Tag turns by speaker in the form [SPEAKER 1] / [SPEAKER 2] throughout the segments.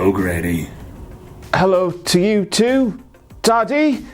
[SPEAKER 1] Hello, Granny.
[SPEAKER 2] Hello to you too, Daddy.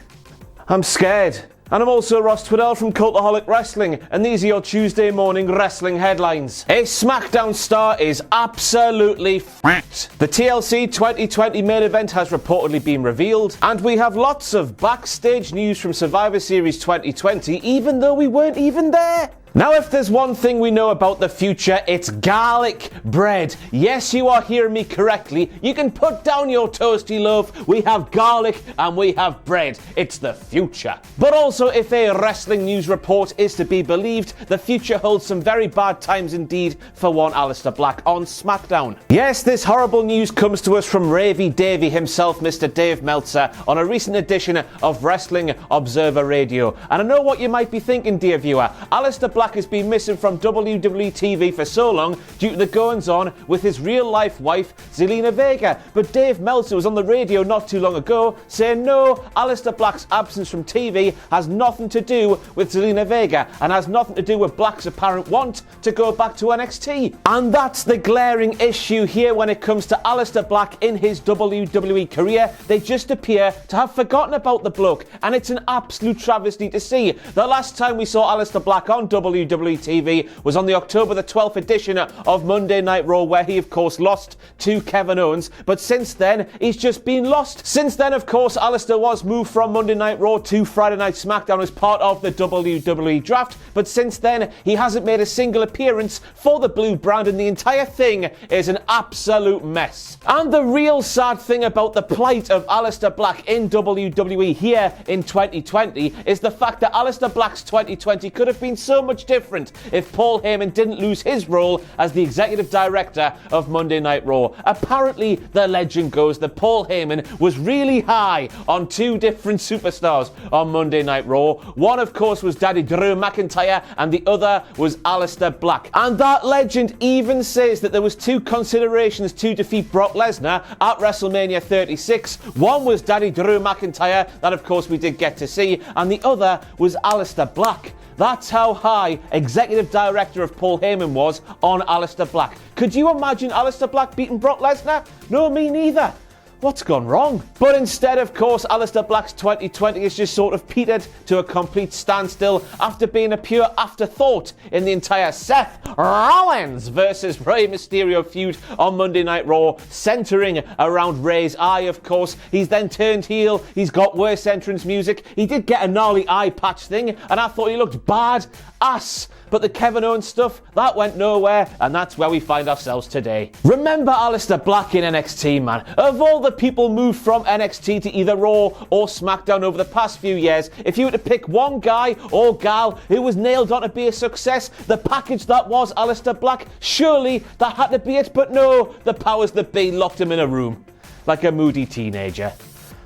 [SPEAKER 2] I'm scared. And I'm also Ross Twiddell from Cultaholic Wrestling, and these are your Tuesday morning wrestling headlines. A SmackDown star is absolutely f***ed. The TLC 2020 main event has reportedly been revealed, and we have lots of backstage news from Survivor Series 2020, even though we weren't even there. Now, if there's one thing we know about the future, it's garlic bread. Yes, you are hearing me correctly. You can put down your toasty loaf. We have garlic and we have bread. It's the future. But also, if a wrestling news report is to be believed, the future holds some very bad times indeed for one Aleister Black on SmackDown. Yes, this horrible news comes to us from Ravey Davey himself, Mr. Dave Meltzer, on a recent edition of Wrestling Observer Radio. And I know what you might be thinking, dear viewer. Aleister Black has been missing from WWE TV for so long due to the goings-on with his real-life wife, Zelina Vega. But Dave Meltzer was on the radio not too long ago saying no, Aleister Black's absence from TV has nothing to do with Zelina Vega and has nothing to do with Black's apparent want to go back to NXT. And that's the glaring issue here when it comes to Aleister Black in his WWE career. They just appear to have forgotten about the bloke, and it's an absolute travesty to see. The last time we saw Aleister Black on WWE TV was on the October the 12th edition of Monday Night Raw, where he of course lost to Kevin Owens, but since then he's just been lost. Since then, of course, Aleister was moved from Monday Night Raw to Friday Night SmackDown as part of the WWE draft, but since then he hasn't made a single appearance for the blue brand, and the entire thing is an absolute mess. And the real sad thing about the plight of Aleister Black in WWE here in 2020 is the fact that Aleister Black's 2020 could have been so much different if Paul Heyman didn't lose his role as the executive director of Monday Night Raw. Apparently, the legend goes that Paul Heyman was really high on two different superstars on Monday Night Raw. One, of course, was Daddy Drew McIntyre, and the other was Aleister Black. And that legend even says that there was two considerations to defeat Brock Lesnar at WrestleMania 36. One was Daddy Drew McIntyre, that of course we did get to see, and the other was Aleister Black. That's how high executive director of Paul Heyman was on Aleister Black. Could you imagine Aleister Black beating Brock Lesnar? No, me neither. What's gone wrong? But instead, of course, Aleister Black's 2020 is just sort of petered to a complete standstill after being a pure afterthought in the entire Seth Rollins versus Rey Mysterio feud on Monday Night Raw, centering around Rey's eye, of course. He's then turned heel. He's got worse entrance music. He did get a gnarly eye patch thing, and I thought he looked bad ass. But the Kevin Owens stuff, that went nowhere, and that's where we find ourselves today. Remember Aleister Black in NXT, man. Of all the people moved from NXT to either Raw or SmackDown over the past few years, if you were to pick one guy or gal who was nailed on to be a success, the package that was Aleister Black, surely that had to be it. But no, the powers that be locked him in a room like a moody teenager.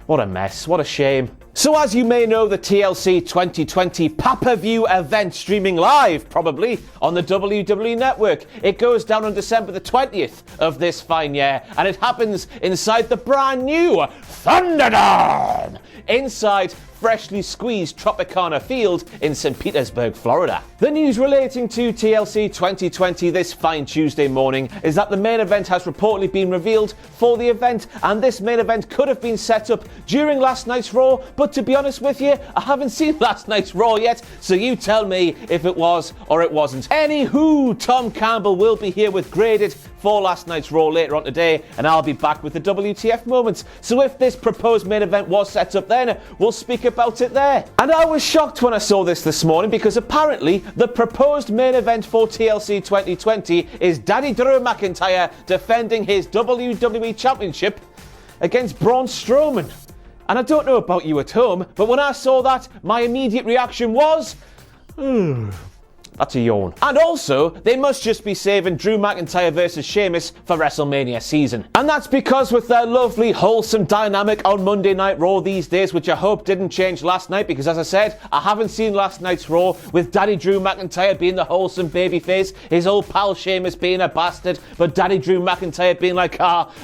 [SPEAKER 2] What a mess, what a shame. So as you may know, the TLC 2020 pay-per-view event streaming live, probably, on the WWE Network. It goes down on December the 20th of this fine year, and it happens inside the brand new Thunderdome, inside freshly squeezed Tropicana Field in St. Petersburg, Florida. The news relating to TLC 2020 this fine Tuesday morning is that the main event has reportedly been revealed for the event, and this main event could have been set up during last night's Raw, but to be honest with you, I haven't seen last night's Raw yet, so you tell me if it was or it wasn't. Anywho, Tom Campbell will be here with Graded for last night's Raw later on today, and I'll be back with the WTF moments. So if this proposed main event was set up then, we'll speak about it there. And I was shocked when I saw this morning, because apparently the proposed main event for TLC 2020 is Daddy Drew McIntyre defending his WWE Championship against Braun Strowman. And I don't know about you at home, but when I saw that, my immediate reaction was, that's a yawn. And also, they must just be saving Drew McIntyre versus Sheamus for WrestleMania season. And that's because with their lovely, wholesome dynamic on Monday Night Raw these days, which I hope didn't change last night, because as I said, I haven't seen last night's Raw, with Daddy Drew McIntyre being the wholesome babyface, his old pal Sheamus being a bastard, but Daddy Drew McIntyre being like,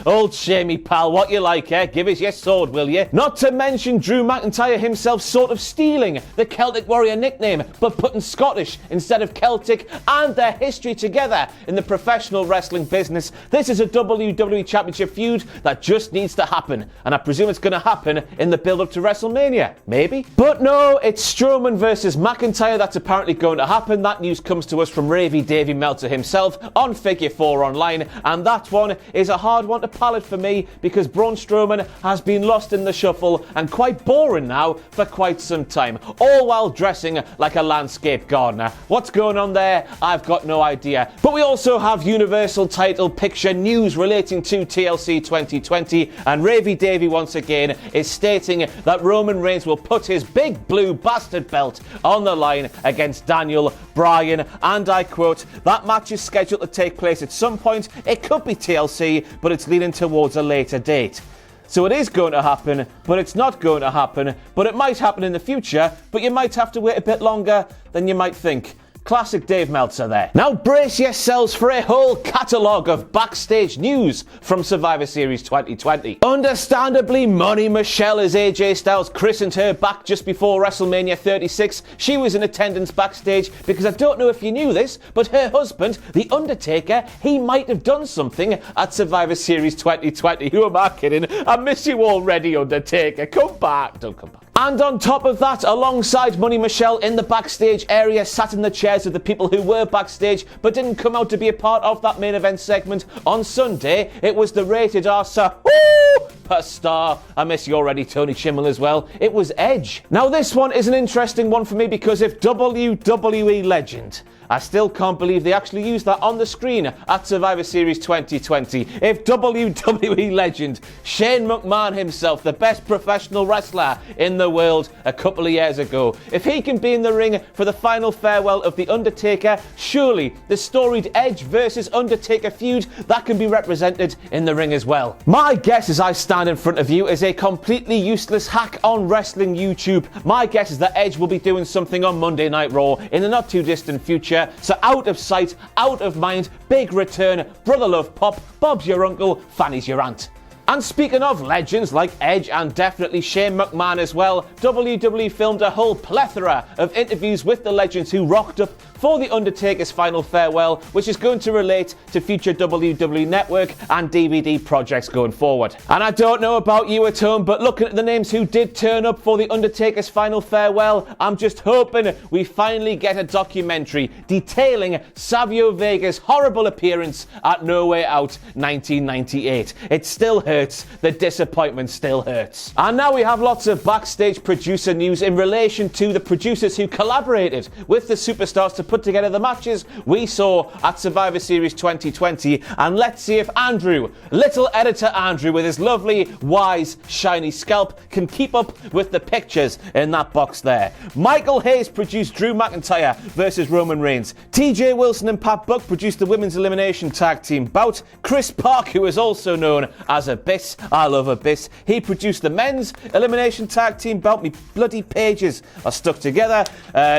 [SPEAKER 2] old Shamey pal, what you like, eh? Give us your sword, will you? Not to mention Drew McIntyre himself sort of stealing the Celtic Warrior nickname, but putting Scottish instead set of Celtic and their history together in the professional wrestling business. This is a WWE Championship feud that just needs to happen, and I presume it's going to happen in the build-up to WrestleMania, maybe? But no, it's Strowman versus McIntyre that's apparently going to happen. That news comes to us from Ravy Davey Meltzer himself on Figure 4 Online, and that one is a hard one to palate for me because Braun Strowman has been lost in the shuffle and quite boring now for quite some time, all while dressing like a landscape gardener. What's going on there? I've got no idea. But we also have Universal title picture news relating to TLC 2020, and Ravy Davey once again is stating that Roman Reigns will put his big blue bastard belt on the line against Daniel Bryan, and I quote, "That match is scheduled to take place at some point. It could be TLC, but it's leaning towards a later date." So it is going to happen, but it's not going to happen, but it might happen in the future, but you might have to wait a bit longer than you might think. Classic Dave Meltzer there. Now brace yourselves for a whole catalogue of backstage news from Survivor Series 2020. Understandably, Money Michelle, as AJ Styles christened her back just before WrestleMania 36, she was in attendance backstage because I don't know if you knew this, but her husband, The Undertaker, he might have done something at Survivor Series 2020. Who am I kidding? I miss you already, Undertaker. Come back. Don't come back. And on top of that, alongside Money Michelle in the backstage area, sat in the chairs of the people who were backstage but didn't come out to be a part of that main event segment on Sunday, it was the rated R superstar. I miss you already, Tony Chimmel, as well. It was Edge. Now this one is an interesting one for me because if WWE legend, I still can't believe they actually used that on the screen at Survivor Series 2020. If WWE legend Shane McMahon himself, the best professional wrestler in the world a couple of years ago, if he can be in the ring for the final farewell of The Undertaker, surely the storied Edge versus Undertaker feud, that can be represented in the ring as well. My guess as I stand in front of you is a completely useless hack on wrestling YouTube. My guess is that Edge will be doing something on Monday Night Raw in the not too distant future. So out of sight, out of mind, big return, brother love pop, Bob's your uncle, Fanny's your aunt. And speaking of legends like Edge and definitely Shane McMahon as well, WWE filmed a whole plethora of interviews with the legends who rocked up for The Undertaker's final farewell, which is going to relate to future WWE Network and DVD projects going forward. And I don't know about you at home, but looking at the names who did turn up for The Undertaker's final farewell, I'm just hoping we finally get a documentary detailing Savio Vega's horrible appearance at No Way Out 1998. It still hurts. The disappointment still hurts. And now we have lots of backstage producer news in relation to the producers who collaborated with the superstars to put together the matches we saw at Survivor Series 2020. And let's see if Andrew, little editor Andrew with his lovely, wise, shiny scalp, can keep up with the pictures in that box there. Michael Hayes produced Drew McIntyre versus Roman Reigns. TJ Wilson and Pat Buck produced the Women's Elimination Tag Team bout. Chris Park, who is also known as Abyss, I love Abyss, he produced the Men's Elimination Tag Team bout. Me bloody pages are stuck together.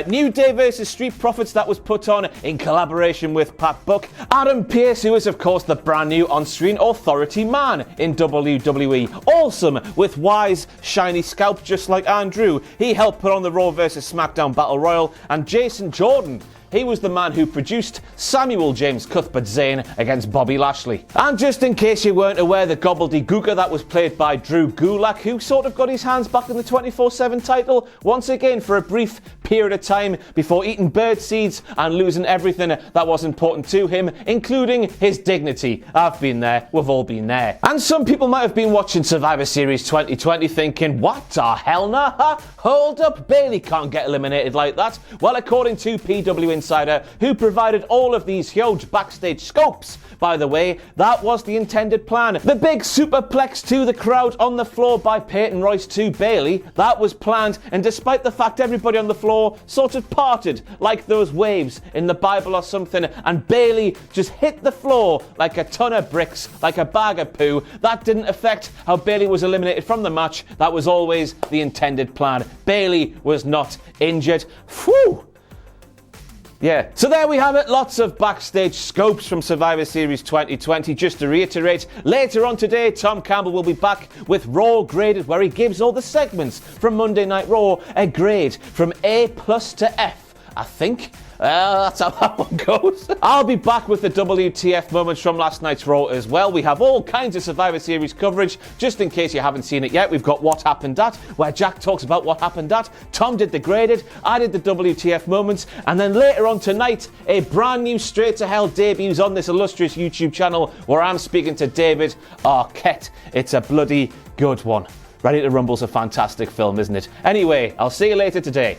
[SPEAKER 2] New Day versus Street Profits, that was put on in collaboration with Pat Buck. Adam Pearce, who is of course the brand new on-screen authority man in WWE. Awesome, with wise, shiny scalp just like Andrew. He helped put on the Raw vs SmackDown Battle Royal. And Jason Jordan, he was the man who produced Samuel James Cuthbert Zane against Bobby Lashley. And just in case you weren't aware, the gobbledygooker that was played by Drew Gulak, who sort of got his hands back in the 24/7 title once again for a brief period of time before eating bird seeds and losing everything that was important to him, including his dignity. I've been there, we've all been there. And some people might have been watching Survivor Series 2020 thinking, what the hell nah? Hold up, Bayley can't get eliminated like that. Well, according to PW Insider, who provided all of these huge backstage scopes, by the way, that was the intended plan. The big superplex to the crowd on the floor by Peyton Royce to Bayley, that was planned, and despite the fact everybody on the floor sort of parted like those waves in the Bible or something, and Bayley just hit the floor like a ton of bricks, like a bag of poo, that didn't affect how Bayley was eliminated from the match. That was always the intended plan. Bayley was not injured. Phew! Yeah, so there we have it. Lots of backstage scopes from Survivor Series 2020. Just to reiterate, later on today, Tom Campbell will be back with Raw Graded, where he gives all the segments from Monday Night Raw a grade from A+ to F. I think. That's how that one goes. I'll be back with the WTF moments from last night's Raw as well. We have all kinds of Survivor Series coverage. Just in case you haven't seen it yet, we've got What Happened At, where Jack talks about what happened at. Tom did the graded, I did the WTF moments, and then later on tonight, a brand new Straight to Hell debuts on this illustrious YouTube channel where I'm speaking to David Arquette. It's a bloody good one. Ready to Rumble's a fantastic film, isn't it? Anyway, I'll see you later today.